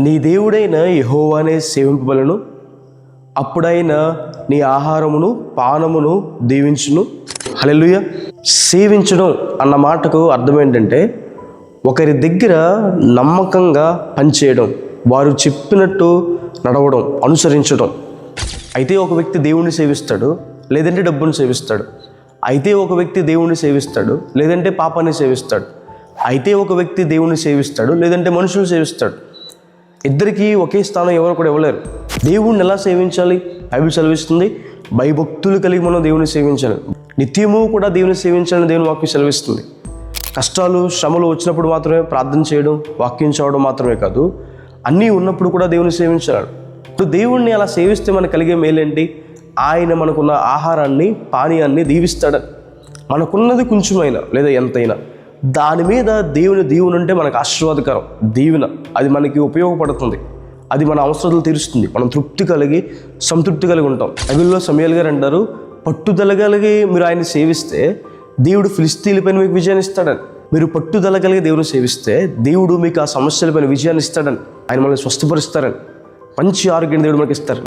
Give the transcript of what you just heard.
నీ దేవుడైన యెహోవానే సేవింపబలను, అప్పుడైన నీ ఆహారమును పానమును దీవించును. హల్లెలూయా. సేవించడం అన్న మాటకు అర్థం ఏంటంటే ఒకరి దగ్గర నమ్మకంగా పనిచేయడం, వారు చెప్పినట్టు నడవడం, అనుసరించడం. అయితే ఒక వ్యక్తి దేవుణ్ణి సేవిస్తాడు, లేదంటే డబ్బుని సేవిస్తాడు. అయితే ఒక వ్యక్తి దేవుణ్ణి సేవిస్తాడు, లేదంటే పాపాన్ని సేవిస్తాడు. అయితే ఒక వ్యక్తి దేవుణ్ణి సేవిస్తాడు, లేదంటే మనుషులు సేవిస్తాడు. ఇద్దరికీ ఒకే స్థానం ఎవరు కూడా ఇవ్వలేరు. దేవుణ్ణి ఎలా సేవించాలి? బైబిల్ సెలవిస్తుంది, భయభక్తులు కలిగి మనం దేవుని సేవించాలి, నిత్యము కూడా దేవుని సేవించాలని దేవుని వాక్యం సెలవిస్తుంది. కష్టాలు శ్రమలు వచ్చినప్పుడు మాత్రమే ప్రార్థన చేయడం, వాక్యం చదవడం మాత్రమే కాదు, అన్నీ ఉన్నప్పుడు కూడా దేవుని సేవించాలి. ఇప్పుడు దేవుణ్ణి అలా సేవిస్తే మనకు కలిగే మేలేంటి? ఆయన మనకున్న ఆహారాన్ని పానీయాన్ని దీవిస్తాడు. మనకున్నది కొంచెమైనా లేదా ఎంతైనా దాని మీద దేవుని దీవెన ఉంటే మనకు ఆశీర్వాదకరం. దీవెన అది మనకి ఉపయోగపడుతుంది, అది మన అవసరాలు తీరుస్తుంది, మనం సంతృప్తి కలిగి ఉంటాం. బైబిల్లో సమూయేలు గారు అంటారు, పట్టుదల కలిగి మీరు ఆయన్ని సేవిస్తే దేవుడు ఫిలిష్తీయులపైన మీకు విజయాన్ని ఇస్తాడని. మీరు పట్టుదల కలిగి దేవుని సేవిస్తే దేవుడు మీకు ఆ సమస్యలపైన విజయాన్ని ఇస్తాడని, ఆయన మనల్ని స్వస్థపరుస్తారని, మంచి ఆరోగ్యాన్ని దేవుడు మనకి ఇస్తారు.